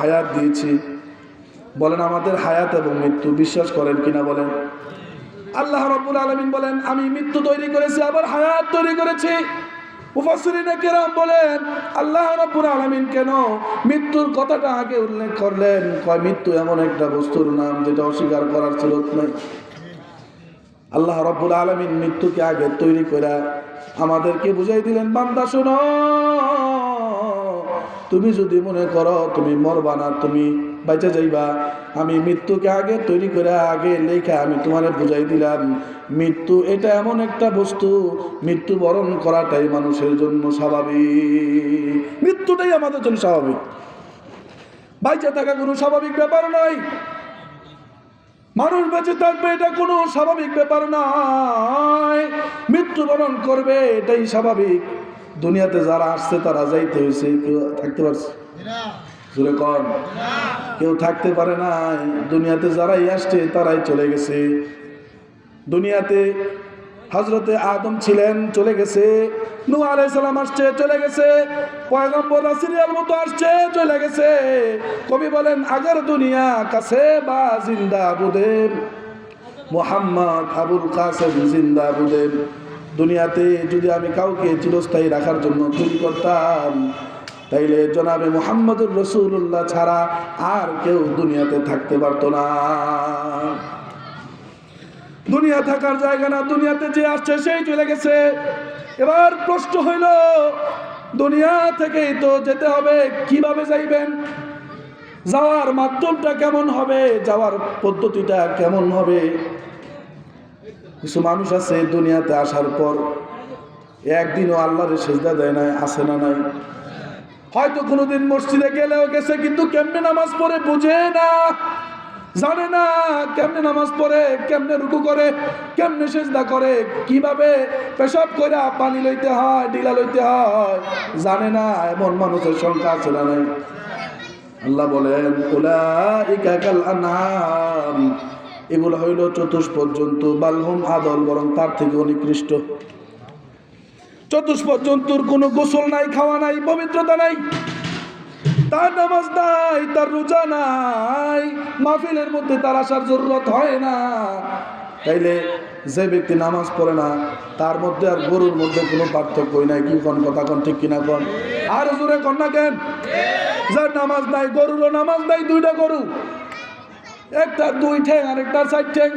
হায়াত দিয়েছি। বলেন আমাদের হায়াত এবং মৃত্যু বিশ্বাস করেন কিনা বলেন? আল্লাহ রাব্বুল আলামিন বলেন আমি মৃত্যু তৈরি করেছি আবার হায়াত তৈরি করেছি। মুফাসসিরিনে কেরাম বলেন আল্লাহ রাব্বুল আলামিন কেন মৃত্যুর কথাটা আগে উল্লেখ করলেন? কয় মৃত্যু এমন একটা বস্তুর নাম যেটা অস্বীকার করার সুযোগ নাই। আল্লাহ রাব্বুল আলামিন মৃত্যুকে আগে তৈরি করে আমাদেরকে বুঝাই দিলেন, বান্দা শোনো, তুমি যদি মনে করো তুমি মরবা না, তুমি বাইচা যাইবা, আমি মৃত্যুকে আগে তৈরি করে আগে লেখা আমি তোমারে বুঝাই দিলাম। মৃত্যু এটা এমন একটা বস্তু, মৃত্যুবরণ করাটাই মানুষের জন্য স্বাভাবিক। মৃত্যুটাই আমাদের জন্য স্বাভাবিক। বাইচা থাকা কোনো স্বাভাবিক ব্যাপার নয়। মানুষ বেঁচে থাকবে এটা কোনো স্বাভাবিক ব্যাপার নয়। মৃত্যুবরণ করবে এটাই স্বাভাবিক। দুনিয়াতে যারা আসছে তারা যাইতে হয়েছে, কেউ থাকতে পারছে? জোরে কর। কেউ থাকতে পারে নাই। দুনিয়াতে যারাই আসছে তারাই চলে গেছে। দুনিয়াতে হযরতে আদম ছিলেন, চলে গেছে। নূহ আলাইহিস সালাম আসছে, চলে গেছে। পয়গম্বর রাসূলের মতো আসছে, চলে গেছে। কবি বলেন আগর দুনিয়া কাছে বা জিন্দা বুদের, মুহাম্মদ আবুল কাসেম জিন্দা বুদের। দুনিয়াতে যদি আমি কাউকে চিরস্থায়ী রাখার জন্য তৈরি করতাম, তাইলে জনাবে মুহাম্মদুর রাসূলুল্লাহ ছাড়া আর কেউ দুনিয়াতে থাকতে পারতো না। দুনিয়া থাকার জায়গা না, দুনিয়াতে যে আসছে সেই চলে গেছে। এবার প্রশ্ন হইল দুনিয়া থেকেই তো যেতে হবে, কিভাবে যাইবেন? যাওয়ার মাধ্যমটা কেমন হবে? যাওয়ার পদ্ধতিটা কেমন হবে? কিছু মানুষ আছে দুনিয়াতে আসার পর একদিনও আল্লাহরে সিজদা দেয় নাই, আছে না নাই? হয়তো কোনোদিন মসজিদে গেলেও গেছে, কিন্তু কেমনে নামাজ পড়ে বুঝে না, জানে না কেমনে নামাজ পড়ে, কেমনে রুকু করে, কেমনে সিজদা করে, কিভাবে পেশাব করে পানি লইতে হয়, ডিলা লইতে হয়, জানে না। এমন মানুষের সংখ্যা আছে না নাই? আল্লাহ বলেন উলাইকা কাল আনআম, এগুলো হইল চতুষ্পদ জন্তু, বালহুম আদল, বরং তার থেকে নিকৃষ্ট। চতুষ্পদ জন্তুর কোনো গোসল নাই, খাওয়া নাই, পবিত্রতা নাই, তার নামাজ নাই, তার রোজা নাই, মাহফিলের মধ্যে তার আসার জরুরত হয় না। তাইলে যে ব্যক্তি নামাজ পড়ে না তার মধ্যে আর গরুর মধ্যে কোনো পার্থক্যই নাই। কি কোন কথা কোন ঠিক কিনা কোন? আর জোরে কোন না কেন? যার নামাজ নাই, গরুরও নামাজ নাই, দুইটা গরু, একটা দুই ঠ্যাং আর একটা চার ঠ্যাং।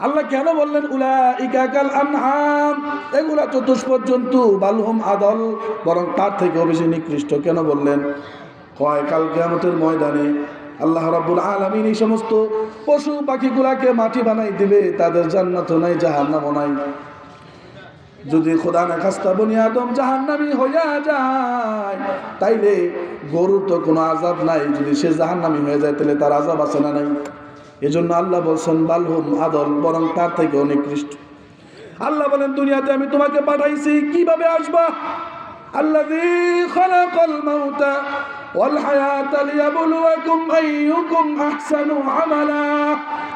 আল্লাহ কেন বললেন উলাইকা কাল আনআম, এগুলা চতুষ্পদ জন্তু, বালহুম আদল, বরং তার থেকেও বেশি নিকৃষ্ট। কেন বললেন? কয় কাল কিয়ামতের ময়দানে আল্লাহ রাব্বুল আলামিন এই সমস্ত পশু পাখিগুলাকে মাটি বানাই দিবে, তাদের জান্নাতও নাই, জাহান্নামও নাই। যদি খোদা না খাস্তা বনি আদম জাহান্নামী হইয়া যায়, তাইলে গরুর তো কোনো আযাব নাই। যদি সে জাহান্নামী হয়ে যায় তাহলে তার আযাব আছে না নাই? এজন্য আল্লাহ বলছেন বালহুম আদল, বরং তার থেকে নিকৃষ্ট। আল্লাহ বলেন দুনিয়াতে আমি তোমাকে পাঠাইছি, কিভাবে আসবা? আল্লাযী খালাকাল মাউতা ওয়াল হায়াতা লিয়াবলুয়াকুম আইয়ুকুম আহসানু আমালা।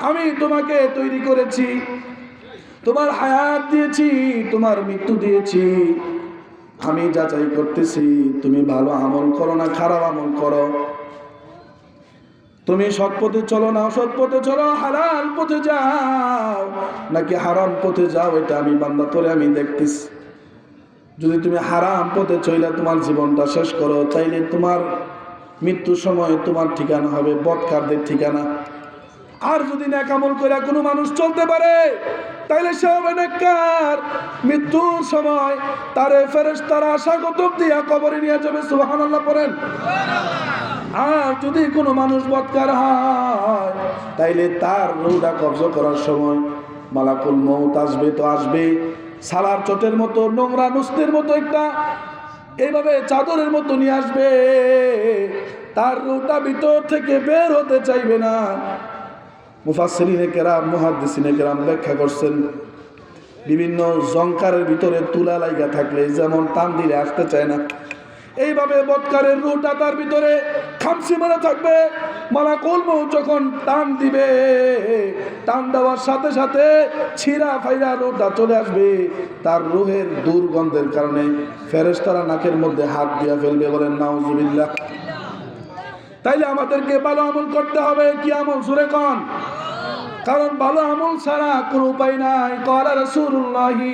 আমি তোমাকে তৈরি করেছি, তোমার হায়াত দিয়েছি, তোমার মৃত্যু দিয়েছি। আমি যাচাই করতেছি তুমি ভালো আমল করো না খারাপ আমল করো, তুমি সৎ পথে চলো না অসৎ পথে চলো, হালাল পথে যাও নাকি হারাম পথে যাও, এটা আমি বান্দা তোরে আমি দেখতেছি। যদি তুমি হারাম পথে চইলা তোমার জীবনটা শেষ করো, তাইলে তোমার মৃত্যুর সময় তোমার ঠিকানা হবে বদকারদের ঠিকানা। আর যদি নেক আমল করে কোনো মানুষ চলতে পারে, তাইলে সে হবে নেককার। মৃত্যুর সময় তারে ফেরেশতারা স্বাগতম দিয়া কবরে নিয়ে যাবে, সুবহানাল্লাহ পড়েন। আর যদি কোনো মানুষ বদকার হয়, তাইলে তার রূহটা কবজ করার সময় মালাকুল মউত আসবে, তো আসবে সালার চটের মতো, নোংরা নুস্তের মতো একটা এইভাবে চাদরের মতো নিয়ে আসবে। তার রূহটা ভিতর থেকে বের হতে চাইবে না। মুফাসসিরিনে কেরাম, মুহাদ্দিসিনে কেরাম ব্যাখ্যা করছেন, বিভিন্ন জংকারের ভিতরে তুলা লাইগা থাকলে যেমন টান দিলে আসতে চায় না, এইভাবে বদকারের রূহটা তার ভিতরে খামসি মারা থাকবে। মালাকুল মউত যখন টান দিবে, টান দেওয়ার সাথে সাথে ছিঁড়া ফাইরা রূহটা চলে আসবে। তার রূহের দুর্গন্ধের কারণে ফেরেশতারা নাকের মধ্যে হাত দিয়া ফেলবে, বলেন নাউজুবিল্লাহ। তাইলে আমাদেরকে ভালো আমল করতে হবে। কি আমল? সুরে কোন? কারণ ভালো আমল ছাড়া কোনো উপায় নাই। ক্বালা রাসূলুল্লাহি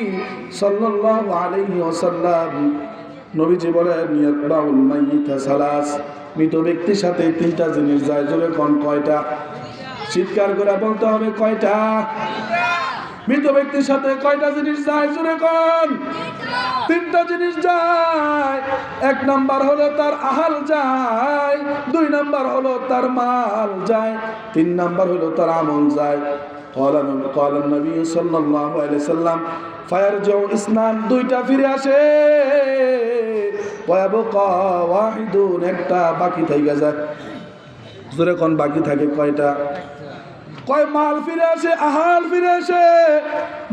সাল্লাল্লাহু আলাইহি ওয়াসাল্লাম, নবীজি বলেন, ইয়াতবাউল মাইয়িতা সালাস, মৃত ব্যক্তির সাথে তিনটা জিনিস যায়। জোরে কোন? কয়টা? চিৎকার করে বলতে হবে, কয়টা? মৃত ব্যক্তির সাথে কয়টা জিনিস যায়? জোরে কোন? তিনটা জিনিস যায়। এক নাম্বার হলো তার আহাল যায়, দুই নাম্বার হলো তার মাল যায়, তিন নাম্বার হলো তার আমল যায়। ক্বালা নবী সাল্লাল্লাহু আলাইহি সাল্লাম, ফায়ারজিউ ইসনান, দুইটা ফিরে আসে, ওয়ায়াবকা ওয়াহিদুন, একটা বাকি থেকে যায়। জোরে কোন? বাকি থাকে কয়টা? কয়? মাল ফিরে আসে, আহাল ফিরে আসে।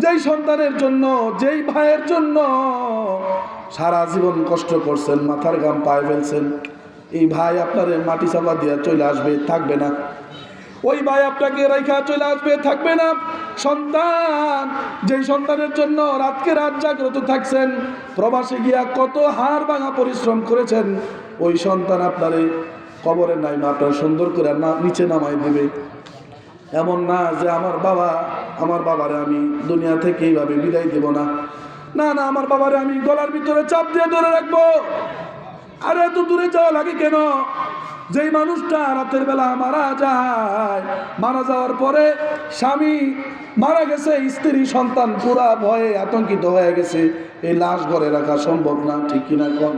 যেই সন্তানের জন্য, যেই ভাইয়ের জন্য সারা জীবন কষ্ট করছেন, মাথার ঘাম পায়ে ফেলছেন, এই ভাই আপনার মাটি চাপা দিয়ে চলে আসবে, থাকবে না। ওই ভাই আপনাকে রেখা চলে আসবে, থাকবে না। সন্তান, যেই সন্তানের জন্য রাতকে রাত জাগ্রত থাকছেন, প্রবাসে গিয়া কত হাড় ভাঙা পরিশ্রম করেছেন, ওই সন্তান আপনারে কবরে নাই না, আপনার সুন্দর করে না নিচে নামাই দেবে। এমন না যে আমার বাবারে আমি দুনিয়া থেকে এইভাবে বিদায় দেব না, না না, আমার বাবারে আমি গলার ভিতরে চাপ দিয়ে ধরে রাখবো। আরে এত দূরে যাওয়া লাগে কেন? যেই মানুষটা রাতের বেলা মারা যায়, মারা যাওয়ার পরে স্বামী মারা গেছে, স্ত্রী সন্তান পুরা ভয়ে আতঙ্কিত হয়ে গেছে, এই লাশ ঘরে রাখা সম্ভব না, ঠিক কিনা কোন?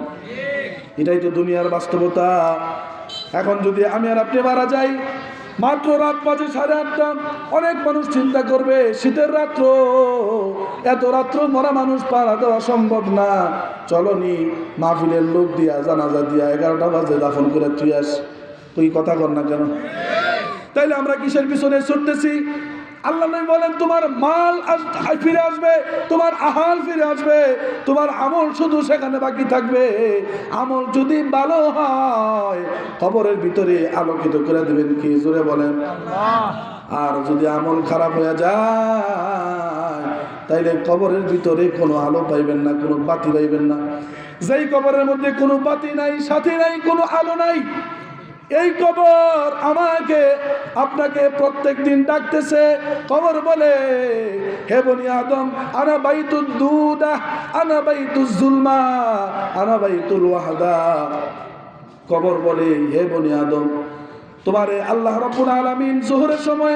এটাই তো দুনিয়ার বাস্তবতা। এখন যদি আমি আর আপনি মারা যাই, মাত্র রাত বাজে 8:30, অনেক মানুষ চিন্তা করবে শীতের রাত্র, এত রাত্র মরা মানুষ পাড়া দেওয়া সম্ভব না, চলনি মাহফিলের লোক দিয়া জানাজা দিয়া 11টা বাজে দাফন করে তুই আস। তুই কথা কর না কেন? তাইলে আমরা কিসের পিছনে ছুটতেছি? আল্লাহ নবী বলেন, তোমার মাল ফিরে আসবে, তোমার আহাল ফিরে আসবে, তোমার আমল শুধু সেখানে বাকি থাকবে। আমল যদি ভালো হয়, কবরের ভিতরে আলোকিত করে দেবেন কি? জোরে বলেন। আর যদি আমল খারাপ হয়ে যায়, তাইলে কবরের ভিতরে কোনো আলো পাইবেন না, কোনো বাতি পাইবেন না। যেই কবরের মধ্যে কোনো বাতি নাই, সাথী নাই, কোনো আলো নাই, এই কবর আমাকে আপনাকে প্রত্যেক দিন ডাকতেছে। কবর বলে, হে বনি আদম, আনা বাইতুদ দুদা, আনা বাইতুজ জুলমা, আনা বাইতুল ওয়াহদা। কবর বলে, হে বনি আদম, তোমারে আল্লাহ রাব্বুল আলামিন যোহরের সময়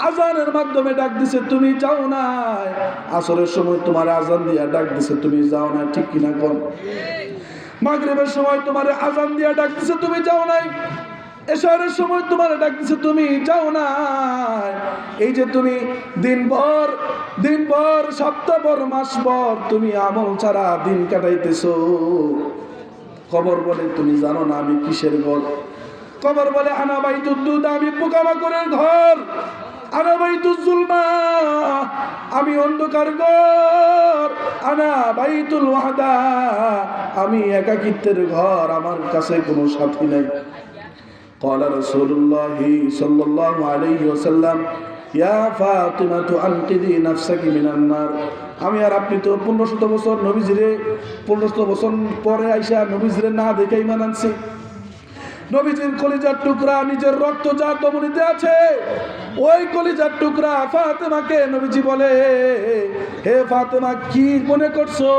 আজানের মাধ্যমে ডাক দিছে, তুমি যাও না। আসরের সময় তোমার আজান দিয়া ডাক দিছে, তুমি যাও না, ঠিক কিনা কোন? মাগরিবের সময় তোমারে আজান দিয়া ডাক দিছে, তুমি যাও নাই। এশারের সময় তোমার ডাক দিছে, তুমি যাও না। এই যে তুমি দিনভর সপ্তাহভর মাসভর তুমি আমল ছাড়া দিন কাটাইতেছো। কবর বলে, তুমি জানো না আমি কিসের ঘর? কবর বলে, আনা বাইতুদ দুদ, আমি পোকামাকড়ের ঘর, আনা বাইতুজ জুলমা, আমি অন্ধকার ঘর, আনা বাইতুল ওয়াহদা, আমি একাকিত্বের ঘর, আমার কাছে কোনো সাথী নাই। قال رسول الله صلى الله عليه وسلم يا فاطمة أنقذي نفسك من النار। আমি আর আপনি তো 1500 বছর নবীজিরে 1500 বছর পরে আইসা নবীজিরে না দেখে ঈমান আনছি। নবীজির কলিজার টুকরা, নিজের রক্ত যার ধমনীতে আছে, ওই কলিজার টুকরা ফাতেমাকে নবীজি বলে, হে ফাতেমা, কি মনে করছো?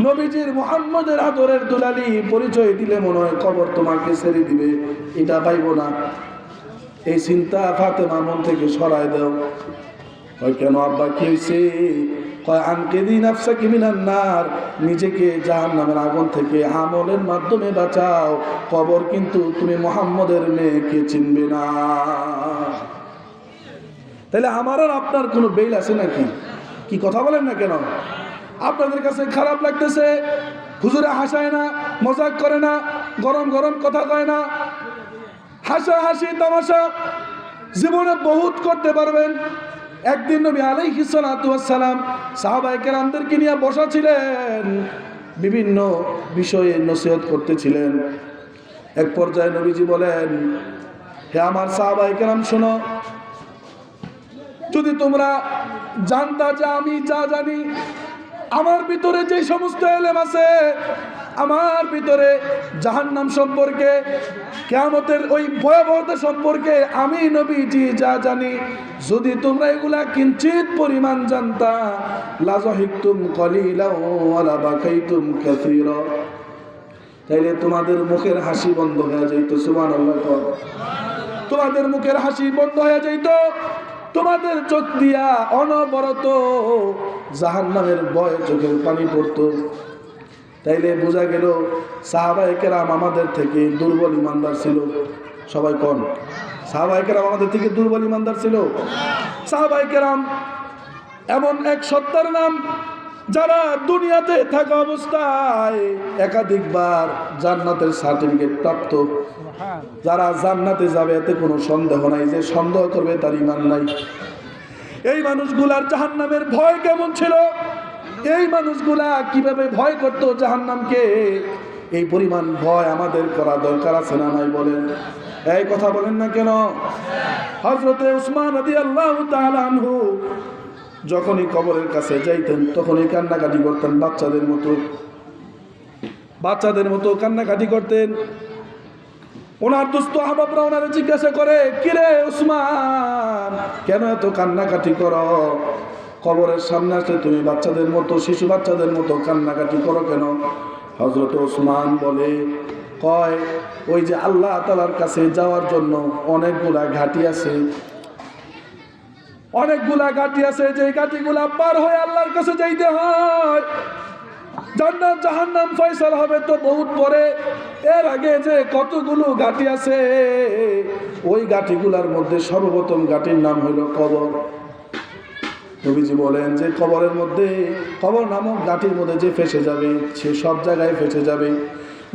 নবীজির মুহাম্মদের আদরের দুলালি পরিচয় দিলে মনে হয় কবর তোমাকে ছেড়ে দিবে, এটা পাইব না। এই চিন্তা ফাতেমা মন থেকে সরায় দাও। কয়, কেন আব্বা, কি হয়েছে? কয়, আনকিদি নাফসাকি মিনান নার, নিজেকে জাহান্নামের আগুন থেকে আমলের মাধ্যমে বাঁচাও। কবর কিন্তু তুমি মুহাম্মদের মেয়েকে চিনবে না। তাহলে আমার আর আপনার কোনো বেল আছে নাকি? কি কথা বলেন না কেন? আপনাদের কাছে খারাপ লাগতেছে, হুজুরে হাসায় না, মজাক করে না, গরম গরম কথা কয় না, হাসাহাসি তামাশা জীবনে বহুত করতে পারবেন। একদিন নবী আলাইহিস সালাতু ওয়াস সালাম সাহাবায়ে কেরামদেরকে নিয়ে বসা ছিলেন, বিভিন্ন বিষয়ে নসিহত করতেছিলেন। এক পর্যায়ে নবীজি বলেন, হে আমার সাহাবায়ে কেরাম, শোনো, যদি তোমরা জানতা যে আমি যা জানি, আমার ভিতরে যে সমস্ত ইলম আছে, আমার ভিতরে জাহান্নাম সম্পর্কে, কিয়ামতের ওই ভয়াবহতা সম্পর্কে আমি নবীজি যা জানি, যদি তোমরা এগুলা কিঞ্চিত পরিমাণ জানতা লাযহিকতুম কলিলা ওয়া লাবাকাইতুম কাসীরা, তাইলে তোমাদের মুখের হাসি বন্ধ হয়ে যাইত। সুবহানাল্লাহ। তোমাদের মুখের হাসি বন্ধ হয়ে যাইত, তোমাদের চোখ দিয়া অনবরত জাহান্নামের ভয়ে চোখের পানি পড়তো। তাইলে বোঝা গেল সাহাবায়ে কেরাম আমাদের থেকে দুর্বল ইমানদার ছিল। সবাই কোন সাহাবায়ে কেরাম আমাদের থেকে দুর্বল ইমানদার ছিল? সাহাবায়ে কেরাম এমন এক সত্তার নাম যারা দুনিয়াতে থাকা অবস্থায় একাধিকবার জান্নাতের সার্টিফিকেট প্রাপ্ত। যারা জান্নাতে যাবে এতে কোনো সন্দেহ নাই, যে সন্দেহ করবে তার ঈমান নাই। এই মানুষগুলার জাহান্নামের ভয় কেমন ছিল, এই মানুষগুলা কিভাবে ভয় করত জাহান্নামকে, এই পরিমাণ ভয় আমাদের করা দরকার আছে না নাই বলেন? এই কথা বলেন না কেন? হযরতে উসমান রাদিয়াল্লাহু তাআলা আনহু যখনই কবরের কাছে যাইতেন তখনই কান্নাকাটি করতেন, বাচ্চাদের মতো কান্নাকাটি করতেন। ওনার দুস্থ আহবাবরা ওনারে জিজ্ঞাসা করে, কিরে উসমান, কেন এত কান্নাকাটি করো? কবরের সামনে আসলে তুমি বাচ্চাদের মতো, শিশু বাচ্চাদের মতো কান্নাকাটি করো কেন? হযরত উসমান বলে, কয় ওই যে আল্লাহ তাআলার কাছে যাওয়ার জন্য অনেকগুলা ঘাটি আছে, যে ঘাটিগুলা পার হয়ে আল্লাহর কাছে যাইতে হয়। জান্নাত জাহান্নাম ফয়সালা হবে তো বহুত পরে, এর আগে যে কতগুলো ঘাটি আছে, ওই ঘাটিগুলার মধ্যে সর্বপ্রথম ঘাটির নাম হলো কবর। নবীজি বলেন যে কবরের মধ্যে, কবর নামক ঘাটির মধ্যে যে ফেসে যাবে সে সব জায়গায় ফেসে যাবে।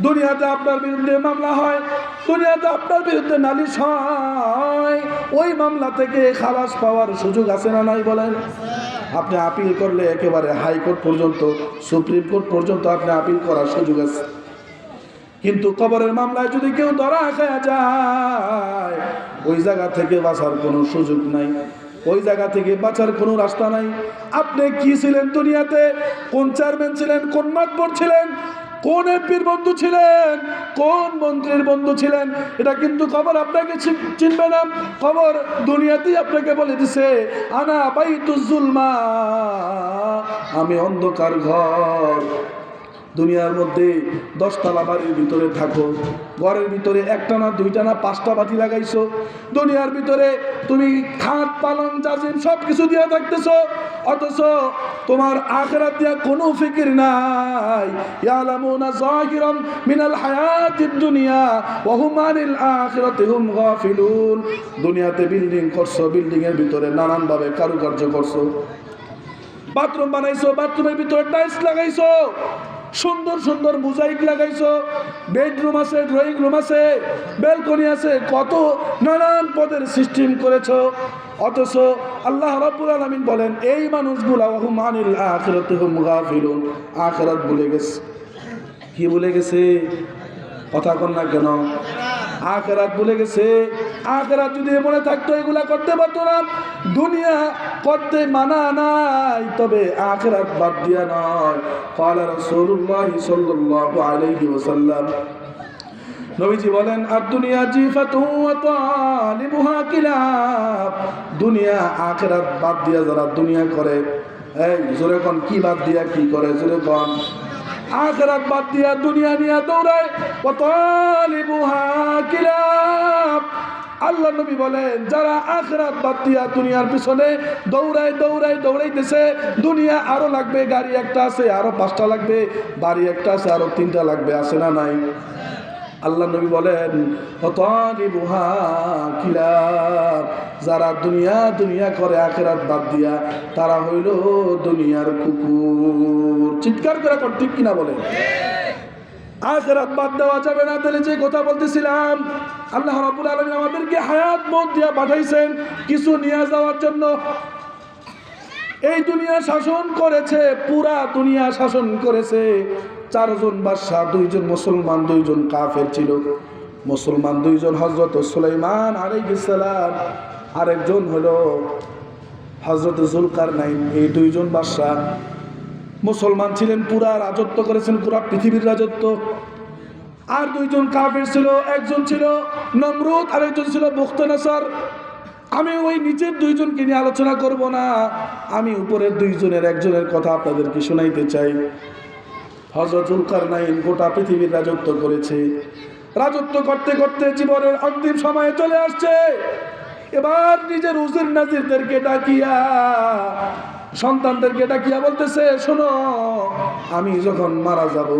দুনিয়াতে আপনার বিরুদ্ধে মামলা হয়, দুনিয়াতে আপনার বিরুদ্ধে নালিশ হয়, ওই মামলা থেকে খালাস পাওয়ার সুযোগ আছে না নাই বলেন? আপনি আপিল করলে একেবারে হাইকোর্ট পর্যন্ত, সুপ্রিম কোর্ট পর্যন্ত আপনি আপিল করার সুযোগ আছে। কিন্তু কবরের মামলায় যদি কেউ ধরা খায়া যায়, ওই জায়গা থেকে বাঁচার কোনো সুযোগ নাই, ওই জায়গা থেকে বাঁচার কোনো রাস্তা নাই। আপনি কি ছিলেন দুনিয়াতে? কোন চেয়ারম্যান ছিলেন, কোন মাতবর ছিলেন, কোন এমপির বন্ধু ছিলেন, কোন মন্ত্রীর বন্ধু ছিলেন, এটা কিন্তু কবর আপনাকে চিনবে না। কবর দুনিয়াতেই আপনাকে বলে দিছে, আনা বাইতুজ জুলমা, আমি অন্ধকার ঘর। দুনিয়ার মধ্যে 10 তলা বাড়ির ভিতরে থাকো, ঘরের ভিতরে একটা না দুইটা না 5টা বাতি লাগাইছো, দুনিয়ার ভিতরে তুমি খাট পালং জাজিম সব কিছু দিয়ে থাকতেছো, অথচ তোমার আখিরাত দিয়া কোনো ফিকির নাই। ইয়ালামুনা যাহিরাম মিনাল হায়াতিদ দুনিয়া ওয়া হুম আনিল আখিরাতি হুম গাফিলুন। দুনিয়াতে বিল্ডিং করছো, বিল্ডিং এর ভিতরে নানান ভাবে কারুকার্য করছো, বাথরুম বানাইছো, বাথরুমের ভিতরে টাইলস লাগাইছো, সুন্দর সুন্দর মোজাইক লাগাইছো, বেডরুম আছে, ড্রয়িং রুম আছে, ব্যালকনি আছে, কত নানান পদের সিস্টেম করেছো, অথচ আল্লাহ রাব্বুল আলামিন বলেন এই মানুষগুলা ওয়াহুম আনিল আখিরাতি হুম গাফিলুন, আখিরাত ভুলে গেছে। কি ভুলে গেছে? কথা কন না কেন? আখিরাত ভুলে গেছে। আখিরাত যদি মনে থাকতো এগুলা করতে পারতো না। দুনিয়া করতে মানা নাই, তবে আখিরাত বাদ দিয়া নয়। ক্বালা রাসূলুল্লাহ সাল্লাল্লাহু আলাইহি ওয়াসাল্লাম, নবীজি বলেন, আর দুনিয়া জিফাতুন ওয়া তালিবুহা কিলাব। দুনিয়া আখিরাত বাদ দিয়া যারা দুনিয়া করে, এই জোরে কোন কি বাদ দিয়া কি করে? জোরে কোন। আখিরাত বাদ দিয়া দুনিয়া নিয়ে দৌড়ায়, ওয়া তালিবুহা কিলাব। আল্লাহ নবী বলেন, যারা আখিরাত বাদ দিয়া দুনিয়ার পিছনে দৌড়াইতেছে, দুনিয়া আরো লাগবে, গাড়ি একটা আছে আরো 5টা লাগবে, বাড়ি একটা আছে আরো 3টা লাগবে, আছে না নাই? আল্লাহ নবী বলেন, ওয়াতালিবুহা কিলাব। যারা দুনিয়া করে আখিরাত বাদ দিয়া, তারা হইল দুনিয়ার কুকুর। চিৎকার করে কর, ঠিক কিনা বলেন? আখিরাত বাদ দেওয়া যাবে না। তাহলে যে কথা বলতেছিলাম, আল্লাহ রাব্বুল আলামিন আমাদেরকে হায়াত মত দিয়া পাঠাইছেন কিছু নিয়ে যাওয়ার জন্য। এই দুনিয়া শাসন করেছে, পুরা দুনিয়া শাসন করেছে 4 জন বাদশা, 2 জন মুসলমান, 2 জন কাফের ছিল। মুসলমান 2 জন হযরত সুলাইমান আলাইহিস সালাম, আরেকজন হলো হযরত জুলকারনাইন। এই 2 জন বাদশা মুসলমান ছিলেন, পুরা রাজত্ব করেছেন, পুরা পৃথিবীর রাজত্ব। আর দুইজন কাফের ছিল, একজন ছিল নমরুদ আর একজন ছিল বুখতনেছর। আমি ওই নিচের দুইজনকে নিয়ে আলোচনা করব না, আমি উপরের দুইজনের একজনের কথা আপনাদেরকে শোনাইতে চাই। হযরত যুলকারনাইন গোটা পৃথিবীর রাজত্ব করেছে। রাজত্ব করতে করতে জীবনের অন্তিম সময়ে চলে আসছে। এবার নিজের উজির নাজিরদেরকে ডাকিয়া, সন্তানদেরকে ডাকিয়া বলতেছে, শোনো, আমি যখন মারা যাব,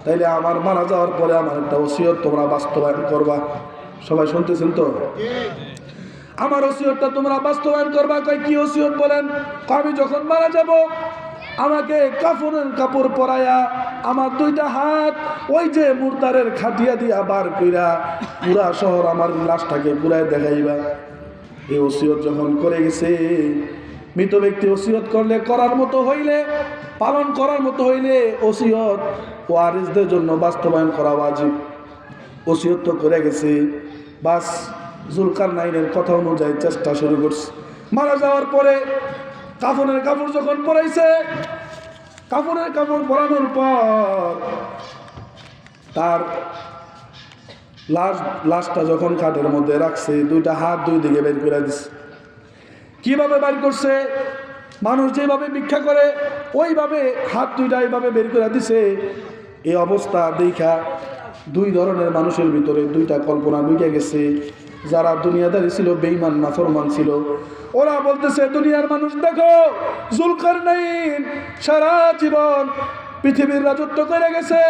তাইলে আমার মারা যাওয়ার পরে আমার একটা ওসিয়ত তোমরা বাস্তবায়ন করবা। সবাই শুনতেছেন তো? আমার ওসিয়তটা তোমরা বাস্তবায়ন করবা। কয় কি ওসিয়ত বলেন? আমি যখন মারা যাব, আমাকে কাফনের কাপড় পরাইয়া আমার দুইটা হাত ওই যে মুরতারের খাটিয়া দিয়া বার কইরা পুরা শহর আমার লাশটাকে পুরাই দেখাইবা। এই ওসিয়ত যখন করে গেছে, মৃত ব্যক্তি ওসিয়ত করলে, করার মতো হইলে, পালন করার মতো হইলে ওসিয়ত ওয়ারিসদের জন্য বাস্তবায়ন করা ওয়াজিব। ওসিয়ত তো করে গেছে, বাস যুলকারনাইনের কথা অনুযায়ী চেষ্টা শুরু করছে। মারা যাওয়ার পরে কাফনের কাপড় যখন পরাইছে, কাফনের কাপড় পরানোর পর তার লাশটা যখন খাটের মধ্যে রাখছে, দুইটা হাত দুই দিকে বের করে দিচ্ছে। কিভাবে বের করছে? মানুষ যেভাবে ভিক্ষা করে ওইভাবে হাত দুইটা এইভাবে বের করে দিছে। এই অবস্থা দেখা দুই ধরনের মানুষের ভিতরে দুইটা কল্পনা ঢুকে গেছে। যারা দুনিয়াদারি ছিল, বেঈমান নাফরমান ছিল, ওরা বলতেছে, দুনিয়ার মানুষ দেখো, যুলকারনাইন সারা জীবন পৃথিবীর রাজত্ব করে গেছে,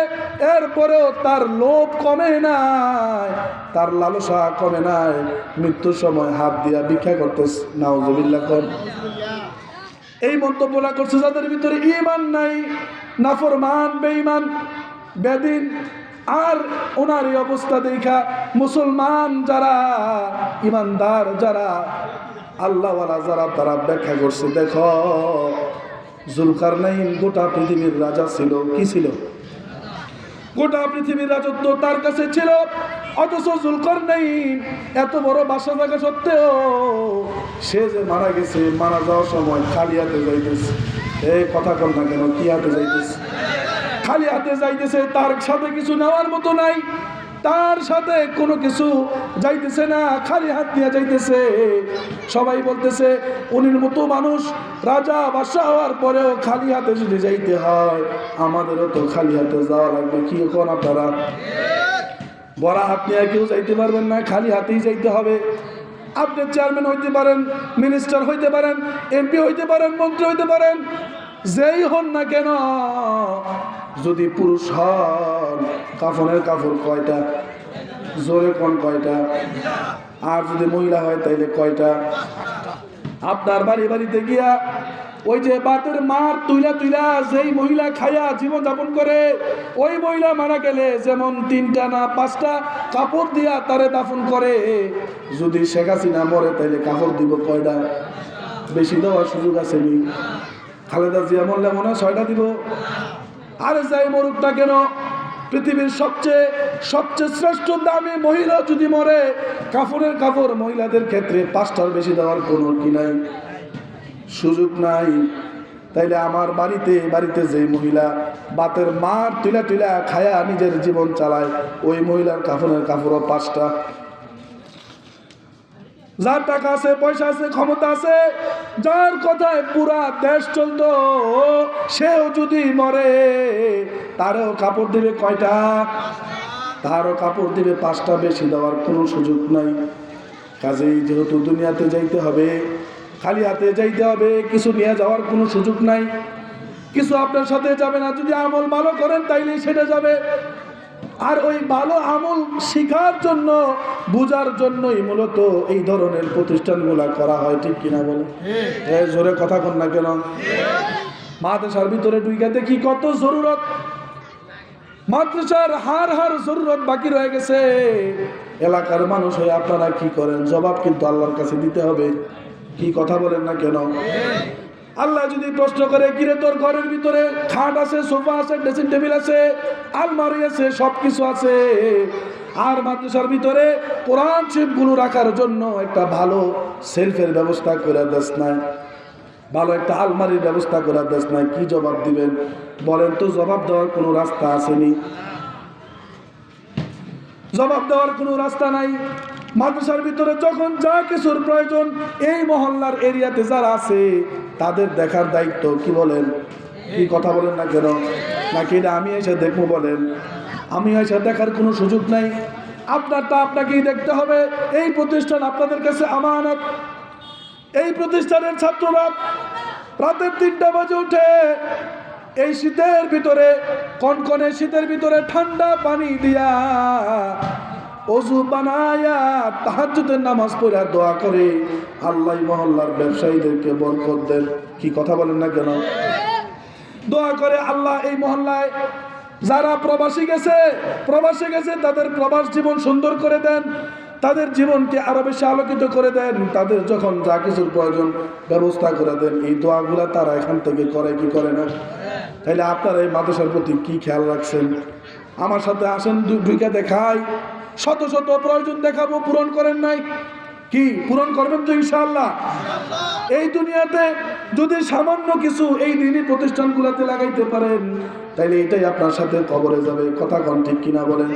এরপরেও তার লোভ কমে নাই, তার লালসা কমে নাই, মৃত্যুর সময় হাত দিয়া ভিক্ষা করতেছে। নাউজুবিল্লাহ। এই মন্তব্যটা করছে যাদের ভিতরে ঈমান নাই, নাফরমান, বেঈমান, বেদিন। আর ওনার এই অবস্থা দেখা মুসলমান যারা, ইমানদার যারা, আল্লাহওয়ালা যারা, তারা ব্যাখ্যা করছে, দেখো যুলকারনাইন গোটা পৃথিবীর রাজা ছিল। কি ছিল? গোটা পৃথিবীর রাজত্ব তার কাছে ছিল। অথচ যুলকারনাইন এত বড় বাসা থাকা সত্ত্বেও সে যে মারা গেছে, মারা যাওয়ার সময় খালি হাতে যাইতেছে। এই কথা কল না কেন? কি হাতে যাইতেছে? খালি হাতে যাইতেছে। তার সাথে কিছু নেওয়ার মতো নাই, তার সাথে কোনো কিছু যাইতেছে না, খালি হাত দিয়ে যাইতেছে। সবাই বলতেছে, উনির মতো মানুষ রাজা বাদশা হওয়ার পরেও খালি হাতে যদি যাইতে হয়, আমাদেরও তো খালি হাতে যাওয়া লাগবে। কি কোন আপনারা? বড় হাত নিয়ে কেউ যাইতে পারবেন না, খালি হাতেই যাইতে হবে। আপনি চেয়ারম্যান হইতে পারেন, মিনিস্টার হইতে পারেন, এমপি হইতে পারেন, মন্ত্রী হইতে পারেন, যেই হন না কেন, যদি পুরুষ হন, কাফনের কাপড় কয়টা? জোরে কোন কয়টা? আর যদি মহিলা হয় তাইলে কয়টা? আপনার বাড়িতে গিয়া ওই যে বাতের মার তুইলা তুইলা যেই মহিলা খায়া জীবন যাপন করে, ওই মহিলা মারা গেলে যেমন 3টা না 5টা কাপড় দিয়া তারে দাফন করে, যদি শেখ হাসিনা মরে তাইলে কাপড় দিব কয়টা? বেশি দেওয়ার সুযোগ আছে নি? খালেদা জিয়া মরলে মনে হয় 6টা দিব। আরে যাই মরুক না কেন, পৃথিবীর সবচেয়ে শ্রেষ্ঠ দামি মহিলা যদি মরে, কাফনের কাপড় মহিলাদের ক্ষেত্রে 5টার বেশি দেওয়ার কোনো কি নাই, সুযোগ নাই। তাইলে আমার বাড়িতে যে মহিলা বাতের মার তুলা তুলা খায়া নিজের জীবন চালায়, ওই মহিলার কাফনের কাপড়ও 5টা। যার টাকা আছে, পয়সা আছে, ক্ষমতা আছে, যার কথায় পুরা দেশ চলতো, সেও যদি মরে, তারও কাপড় দিবে কয়টা? তারও কাপড় দিবে 5টা, বেশি দেওয়ার কোনো সুযোগ নাই। কাজেই যেহেতু দুনিয়াতে যাইতে হবে, খালি হাতে যাইতে হবে, কিছু নিয়ে যাওয়ার কোনো সুযোগ নাই। কিছু আপনার সাথে যাবে না, যদি আমল ভালো করেন তাইলে সেটা যাবে। আর ওই ভালো আমল শিখার জন্য, বুঝার জন্যই মূলত এই ধরনের প্রতিষ্ঠানগুলা করা হয়। ঠিক কিনা বলে? জোরে কথা কন না কেন? মাদ্রাসার ভিতরে ঢুইকা দেখি কত জরুরত, মাদ্রাসার হার জরুরত বাকি রয়ে গেছে। এলাকার মানুষ হয়ে আপনারা কি করেন? জবাব কিন্তু আল্লাহর কাছে দিতে হবে। কি কথা বলেন না কেন? আল্লাহ যদি প্রশ্ন করে, কিরে তোর ঘরের ভিতরে খাট আছে, সোফা আছে, ড্রেসিং টেবিল আছে, আলমারি আছে, সবকিছু আছে, আর মাদ্রাসার ভিতরে কোরআন শরীফগুলো রাখার জন্য একটা ভালো সেলফের ব্যবস্থা করে দেস না, ভালো একটা আলমারির ব্যবস্থা করার দেশ নাই, কি জবাব দিবেন বলেন তো? জবাব দেওয়ার কোনো রাস্তা আসেনি, জবাব দেওয়ার কোনো রাস্তা নাই। মাদ্রাসার ভিতরে যখন যা কিছুর প্রয়োজন এই মহল্লার এরিয়াতে যারা আছে তাদের দেখার দায়িত্ব, কি বলেন? কি কথা বলেন না কেন? নাকি এটা আমি এসে দেখবো বলেন? আমি এসে দেখার কোনো সুযোগ নাই, আপনারটা আপনাকেই দেখতে হবে। এই প্রতিষ্ঠান আপনাদের কাছে আমানত। এই প্রতিষ্ঠানের ছাত্ররা রাতের 3টা বাজে উঠে এই শীতের ভিতরে, কনকনে শীতের ভিতরে ঠান্ডা পানি দিয়া অজু বানায়া তাহাজ্জুদের নামাজ পড়া দোয়া করে আল্লাহ মহল্লার ব্যবসায়ীদেরকে বরকত দেন। কি কথা বলেন না কেন? দোয়া করে আল্লাহ এই মহল্লায় যারা প্রবাসী গেছে তাদের প্রবাস জীবন সুন্দর করে দেন, তাদের জীবনকে আরো বেশি আলোকিত করে দেন, তাদের যখন যা কিছুর প্রয়োজন ব্যবস্থা করে দেন। এই দোয়াগুলা তারা এখান থেকে করে কি করে না? তাইলে আপনারা এই মাদ্রাসার প্রতি কি খেয়াল রাখছেন? আমার সাথে আসেন, দুইটা দেখাই, শত শত প্রয়োজন দেখাবো, পূরণ করেন নাই, কি পূরণ করবেন তো ইনশাআল্লাহ? এই দুনিয়াতে যদি সামান্য কিছু এই দিনী প্রতিষ্ঠানগুলোতে লাগাইতে পারেন তাইলে এটাই আপনার সাথে কবরে যাবে। কথা কোন ঠিক কিনা বলেন?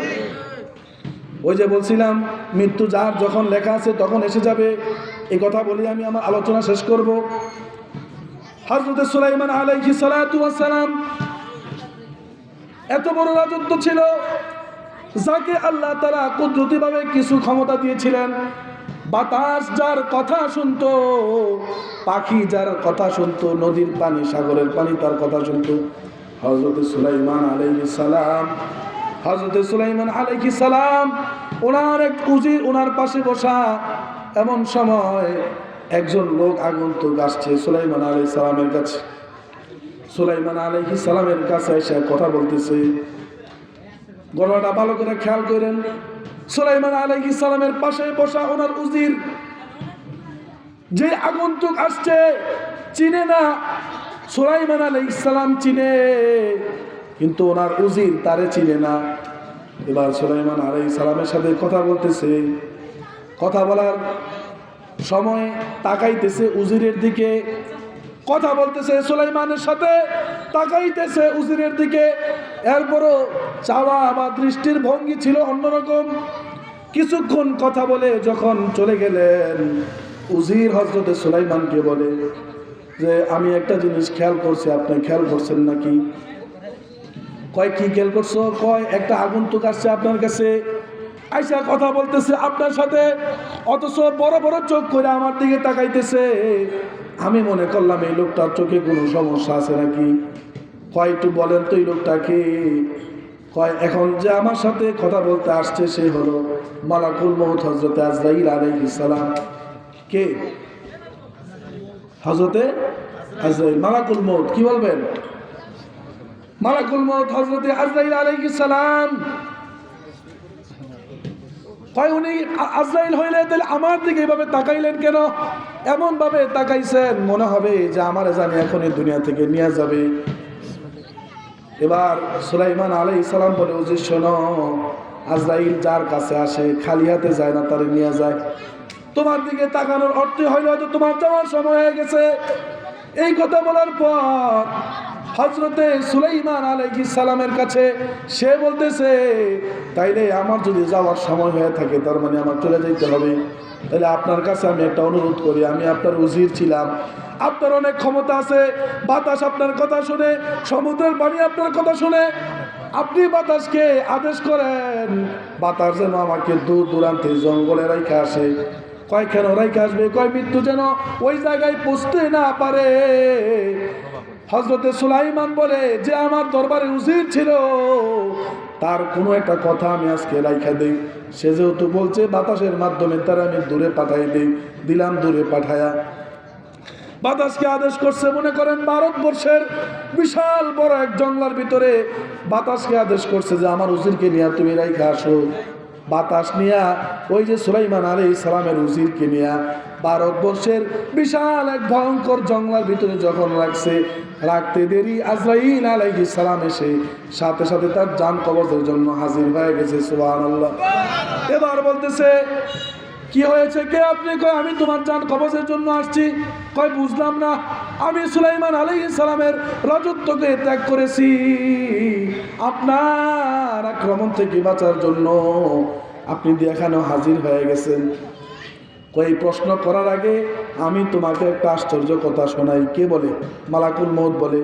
ওই যে বলছিলাম মৃত্যু যার যখন লেখা আছে তখন এসে যাবে, এই কথা বলি আমি আমার আলোচনা শেষ করব। হযরত সুলাইমান আলাইহিস সালাতু ওয়াস সালাম এত বড় রাজত্ব ছিল, যাকে আল্লাহ তাআলা কুদরতিভাবে কিছু ক্ষমতা দিয়েছিলেন। বাতাস যার কথা শুনতো, পাখি যার কথা শুনতো, নদীর পানি সাগরের পানি তার কথা শুনতো। হযরত সুলাইমান আলাইহিস সালাম ওনার এক উজির ওনার পাশে বসা, এমন সময় একজন লোক আগন্তুক আসছে সুলাইমান আলাইহিস সালামের কাছে। সুলাইমান আলাইহিস সালামের কাছে এসে কথা বলতেছে। গলাটা ভালো করে খেয়াল করেন। সুলাইমান আলাইহিস সালামের পাশে বসা ওনার উজির, যে আগন্তুক আসছে চিনে না, সুলাইমান আলাইহিস সালাম চিনে, কিন্তু ওনার উজির তারে চিনে না। এবার সুলাইমান আলাইহিস সালামের সাথে কথা বলতেছে, কথা বলার সময় তাকাইতেছে উজিরের দিকে, কথা বলতেছে সুলাইমানের সাথে, তাকাইতেছে উজিরের দিকে। এরপরও চাওয়া বা দৃষ্টির ভঙ্গি ছিল অন্যরকম। কিছুক্ষণ কথা বলে যখন চলে গেলেন, উজির হযরত সুলাইমানকে বলে যে আমি একটা জিনিস খেয়াল করছি, আপনি খেয়াল করছেন নাকি? কয় কি খেয়াল করছো? কয় একটা আগন্তুক আসছে আপনার কাছে, আইসা কথা বলতেছে আপনার সাথে, অথচ বড় বড় চোখ করে আমার দিকে তাকাইতেছে। আমি মনে করলাম এই লোকটার চোখে কোনো সমস্যা আছে নাকি। কয় একটু বলেন তো এই লোকটাকে। কয় এখন যে আমার সাথে কথা বলতে আসছে সে হলো মালাকুল মউত হযরত আজরাইল আলাইহিস সালাম। কে? হযরতে আজরাইল, মালাকুল মউত। কি বলবেন? মালাকুল মউত হযরত আজরাইল আলাইহিস সালাম। কয় উনি আজরাইল হইলে তাহলে আমার দিকে এইভাবে তাকাইলেন কেন? এমন ভাবে তাকাইছেন মনে হবে যে আমার জানি এখন এই দুনিয়া থেকে নিয়ে যাবে। এবার সুলাইমান আলাইহিস সালাম বলে, উজির শোনো, আজরাইল যার কাছে আসে খালি হাতে যায় না, তারে নিয়ে যায়। তোমার দিকে তাকানোর অর্থ হইল হয়তো তোমার যাওয়ার সময় হয়ে গেছে। এই কথা বলার পর হযরতে সুলাইমান আলাইহিস সালামের কাছে সে বলতেছে, তাইলে আমার যদি যাওয়ার সময় হয়ে থাকে তার মানে আমার চলে যেতে হবে। তাহলে আপনার কাছে আমি একটা অনুরোধ করি, আমি আপনার উজির ছিলাম, আপনার অনেক ক্ষমতা আছে, বাতাস আপনার কথা শুনে, সমুদ্রের পানি আপনার কথা শুনে, আপনি বাতাসকে আদেশ করেন বাতাস যেন আমাকে দূর দূরান্তে জঙ্গলে রাইখা আসে। কয় কেন রাইখা আসবে? কয় মৃত্যু যেন ওই জায়গায় পৌঁছতে না পারে। হযরতে সুলাইমান বলে যে আমার দরবারে উজির ছিল তার কোনো একটা কথা আমি আজকে রাইখা দেই। সে যেহেতু বলছে বাতাসের মাধ্যমে তারা আমি দূরে পাঠাই দিলাম। দূরে পাঠায়া বাতাসকে আদেশ করছে, মনে করেন ভারতবর্ষের বিশাল বড় এক জঙ্গলের ভিতরে বাতাসকে আদেশ করছে যে আমার উজিরকে নিয়ে তুমি রাইখা আসো। বাতাস নিয়া ওই যে সুলাইমান আলাইহিস সালামের উজিরকে নিয়া ভারতবর্ষের বিশাল এক ভয়ঙ্কর জঙ্গলের ভিতরে যখন রাখতে দেরি আজরাইল আলাইহিস সালাম এসে সাথে সাথে তার জান কবজের জন্য হাজির হয়ে গেছে। সুবহানাল্লাহ। এবার বলতেছে কি হয়েছে, কে আপনি? কয় আমি তোমার জান কবজের জন্য আসছি। কয় বুঝলাম না। আমি সুলাইমান আলাইহিস সালামের রাজত্বকে ত্যাগ করেছি আপনার আক্রমণ থেকে বাঁচার জন্য। আপনি এখানেও হাজির হয়ে গেছেন। কই প্রশ্ন করার আগে আমি তোমাকে একটা আশ্চর্য কথা শোনাই। কে বলে? মালাকুল মউত বলে।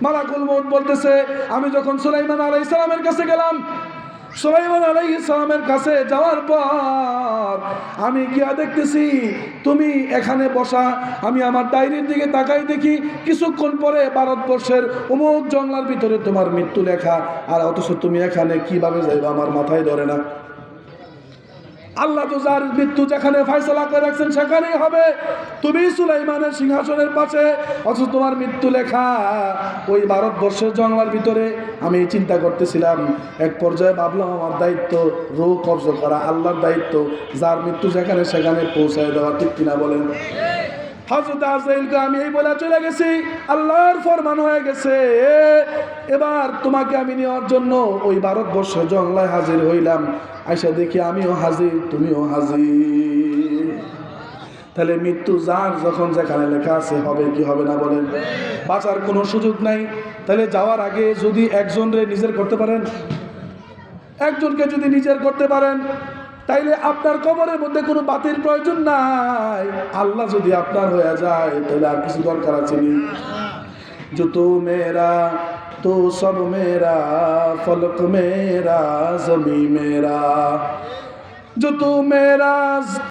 মালাকুল মউত বলতেছে, আমি যখন সুলাইমান আলাইহিস সালামের কাছে গেলাম, সুলাইমান আলাইহিস সালামের কাছে যাওয়ার পর আমি গিয়া দেখতেছি তুমি এখানে বসা। আমি আমার ডায়েরির দিকে তাকাই, দেখি কিছুক্ষণ পরে ভারতবর্ষের অমুক জঙ্গলার ভিতরে তোমার মৃত্যু লেখা, আর অথচ তুমি এখানে কিভাবে যাইবা আমার মাথায় ধরে না। আল্লাহ তো যার মৃত্যু যেখানে ফয়সালা করে রাখছেন সেখানেই হবে। তুমি সুলাইমানের সিংহাসনের পাশে, অথচ তোমার মৃত্যু লেখা ওই ভারতবর্ষের জঙ্গলার ভিতরে। আমি চিন্তা করতেছিলাম, এক পর্যায়ে ভাবলাম আমার দায়িত্ব রূহ কবজ করা, আল্লাহর দায়িত্ব যার মৃত্যু যেখানে সেখানে পৌঁছায় দেওয়া। ঠিক কিনা বলেন? হযরত আজরাইলকে আমি এই বলে চলে গেছি, আল্লাহর ফরমান হয়ে গেছে, এবার তোমাকে আমি নেওয়ার জন্য ওই ভারতবর্ষের জঙ্গলায় হাজির হইলাম। আইসা দেখি আমিও হাজির, তুমিও হাজির। তাহলে মৃত্যু যার যখন যেখানে লেখা আছে হবে কি হবে না বলেন? বাঁচার কোনো সুযোগ নাই। তাহলে যাওয়ার আগে যদি একজনরে নিজের করতে পারেন, একজনকে যদি নিজের করতে পারেন, তাইলে আপনার কবরের মধ্যে কোনো বাতির প্রয়োজন নাই। আল্লাহ যদি আপনার হয়ে যায় তাহলে আর কিছু দরকার আছে নি? जो तू मेरा तो सब मेरा, फलक मेरा जमी मेरा, जो तू मेरा